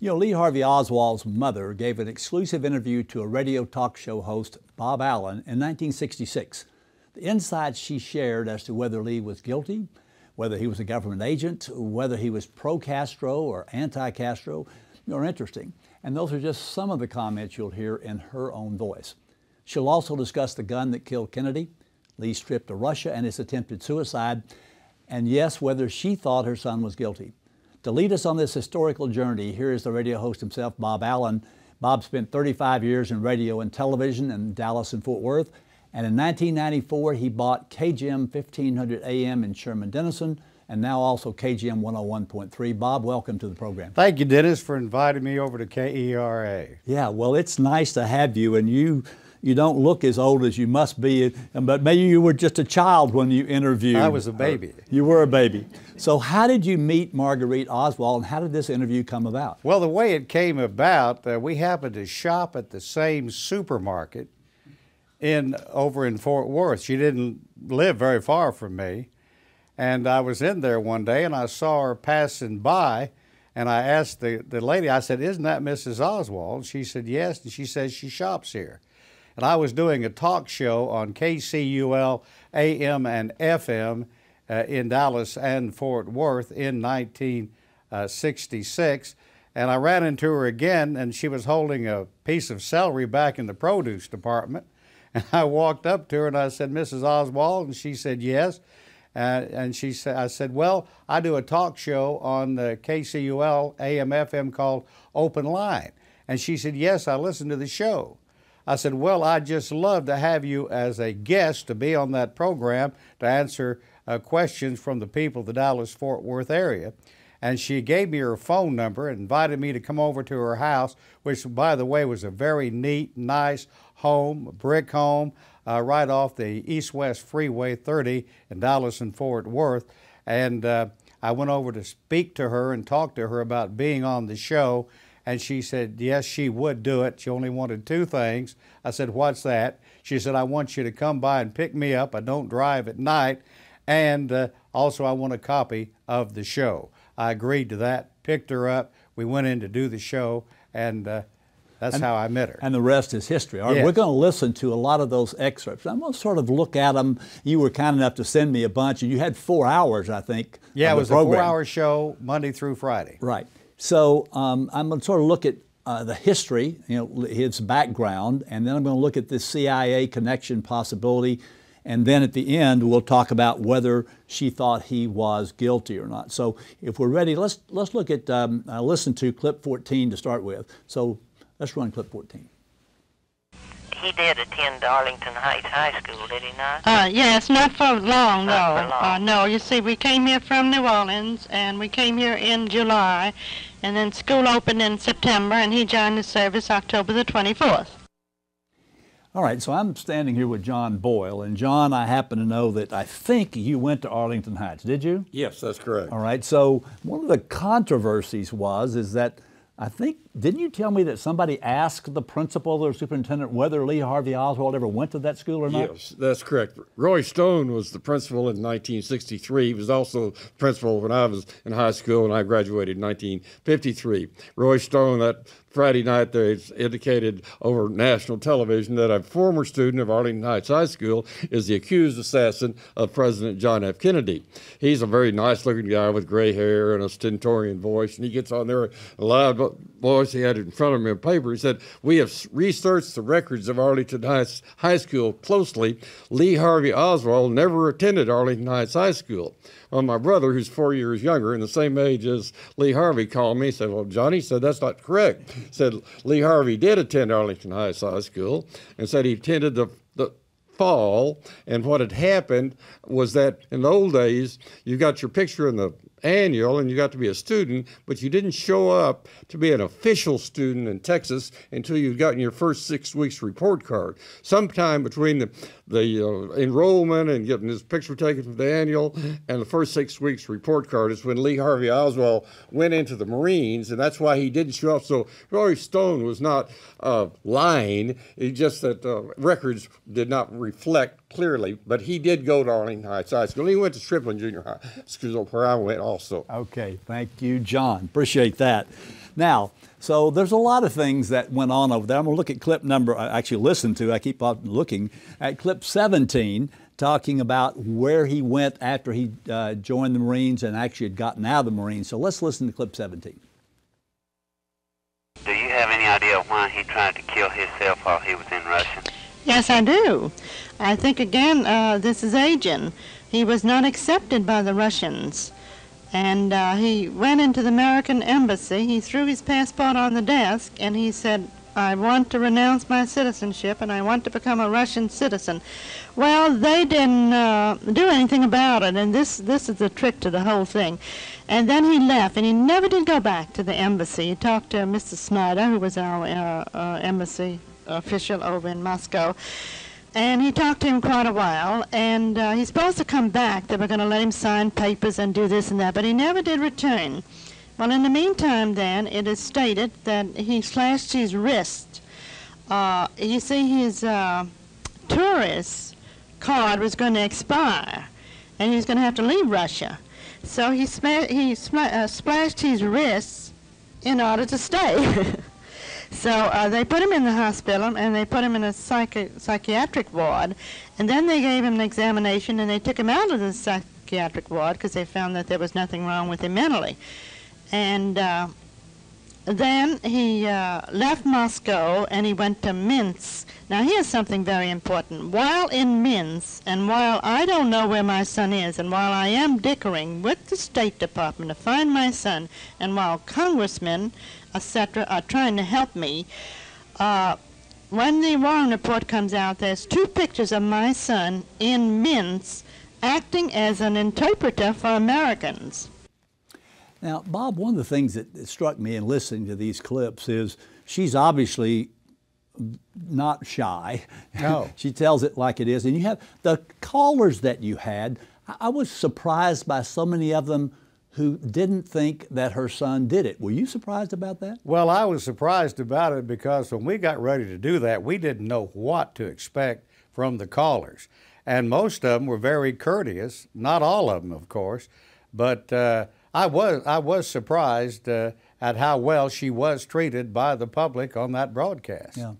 You know, Lee Harvey Oswald's mother gave an exclusive interview to a radio talk show host, Bob Allen, in 1966. The insights she shared as to whether Lee was guilty, whether he was a government agent, whether he was pro-Castro or anti-Castro, are interesting. And those are just some of the comments you'll hear in her own voice. She'll also discuss the gun that killed Kennedy, Lee's trip to Russia and his attempted suicide, and yes, whether she thought her son was guilty. To lead us on this historical journey, here is the radio host himself, Bob Allen. Bob spent 35 years in radio and television in Dallas and Fort Worth, and in 1994 he bought KGM 1500 AM in Sherman Denison, and now also KGM 101.3. Bob, welcome to the program. Thank you, Dennis, for inviting me over to KERA. Yeah, well, it's nice to have you, and you don't look as old as you must be, but maybe you were just a child when you interviewed. I was a baby. You were a baby. So how did you meet Marguerite Oswald, and how did this interview come about? Well, the way it came about, we happened to shop at the same supermarket over in Fort Worth. She didn't live very far from me, and I was in there one day, and I saw her passing by, and I asked the lady, I said, "Isn't that Mrs. Oswald?" She said, "Yes," and she says she shops here. And I was doing a talk show on KCUL AM and FM in Dallas and Fort Worth in 1966. And I ran into her again, and she was holding a piece of celery back in the produce department. And I walked up to her and I said, "Mrs. Oswald?" And she said, "Yes." And she said, I said, "Well, I do a talk show on the KCUL AM FM called Open Line." And she said, "Yes, I listen to the show." I said, "Well, I'd just love to have you as a guest to be on that program to answer questions from the people of the Dallas-Fort Worth area." And she gave me her phone number and invited me to come over to her house, which, by the way, was a very neat, nice home, a brick home, right off the East-West Freeway 30 in Dallas and Fort Worth. And I went over to speak to her and talk to her about being on the show. And she said, yes, she would do it. She only wanted two things. I said, "What's that?" She said, "I want you to come by and pick me up. I don't drive at night. And also I want a copy of the show." I agreed to that, picked her up. We went in to do the show, and that's how I met her. And the rest is history. All right, Yes. We're going to listen to a lot of those excerpts. I'm going to sort of look at them. You were kind enough to send me a bunch, and you had 4 hours, I think, Yeah, of it was the program. a 4-hour show, Monday through Friday. Right. So I'm going to sort of look at the history, his background, and then I'm going to look at this CIA connection possibility, and then at the end we'll talk about whether she thought he was guilty or not. So if we're ready, let's look at listen to clip 14 to start with. So let's run clip 14. He did attend Arlington Heights High School, did he not? Yes, not for long, no. Not for long. No, you see, we came here from New Orleans, and we came here in July, and then school opened in September, and he joined the service October the 24th. All right, so I'm standing here with John Boyle, and John, I happen to know that I think you went to Arlington Heights, did you? Yes, that's correct. All right, so one of the controversies is that I think, didn't you tell me that somebody asked the principal or superintendent whether Lee Harvey Oswald ever went to that school or not? Yes, that's correct. Roy Stone was the principal in 1963. He was also principal when I was in high school, and I graduated in 1953. Roy Stone, that Friday night, they indicated over national television that a former student of Arlington Heights High School is the accused assassin of President John F. Kennedy. He's a very nice-looking guy with gray hair and a stentorian voice, and he gets on there, a loud voice. He had it in front of him in paper. He said, "We have researched the records of Arlington Heights High School closely. Lee Harvey Oswald never attended Arlington Heights High School." Well, my brother, who's 4 years younger and the same age as Lee Harvey, called me and said, "Well, Johnny," said, "that's not correct." Said Lee Harvey did attend Arlington Heights High School, and said he attended the fall, and what had happened was that in the old days, you got your picture in the annual and you got to be a student, but you didn't show up to be an official student in Texas until you'd gotten your first 6 weeks report card. Sometime between the enrollment and getting his picture taken for the annual and the first 6 weeks report card is when Lee Harvey Oswald went into the Marines, and that's why he didn't show up. So Roy Stone was not lying. It's just that records did not reflect clearly, but he did go to Arlington Heights High School. He went to Stripling Junior High School, where I went also. Okay, thank you, John. Appreciate that. Now, so there's a lot of things that went on over there. I'm going to look at clip number, I actually listened to, I keep on looking at clip 17, talking about where he went after he joined the Marines and actually had gotten out of the Marines. So let's listen to clip 17. Do you have any idea why he tried to kill himself while he was in Russia? Yes, I do. I think, again, this is aging. He was not accepted by the Russians. And he went into the American embassy. He threw his passport on the desk, and he said, I want to renounce my citizenship, and I want to become a Russian citizen. Well, they didn't do anything about it, and this is the trick to the whole thing. And then he left, and he never did go back to the embassy. He talked to Mr. Snyder, who was our embassy official over in Moscow, and he talked to him quite a while, and he's supposed to come back. They were going to let him sign papers and do this and that, but he never did return. Well, in the meantime, then, it is stated that he slashed his wrist. You see, his tourist card was going to expire, and he was going to have to leave Russia. So he splashed his wrists in order to stay. So they put him in the hospital, and they put him in a psychiatric ward, and then they gave him an examination, and they took him out of the psychiatric ward because they found that there was nothing wrong with him mentally. And then he left Moscow, and he went to Minsk. Now, here's something very important. While in Minsk, and while I don't know where my son is, and while I am dickering with the State Department to find my son, and while congressmen, etc., are trying to help me, when the Warren Report comes out, there's 2 pictures of my son in Minsk acting as an interpreter for Americans. Now, Bob, one of the things that struck me in listening to these clips is she's obviously not shy. No. She tells it like it is. And you have the callers that you had, I was surprised by so many of them who didn't think that her son did it. Were you surprised about that? Well, I was surprised about it because when we got ready to do that, we didn't know what to expect from the callers. And most of them were very courteous, not all of them, of course, but I was surprised at how well she was treated by the public on that broadcast. Yeah.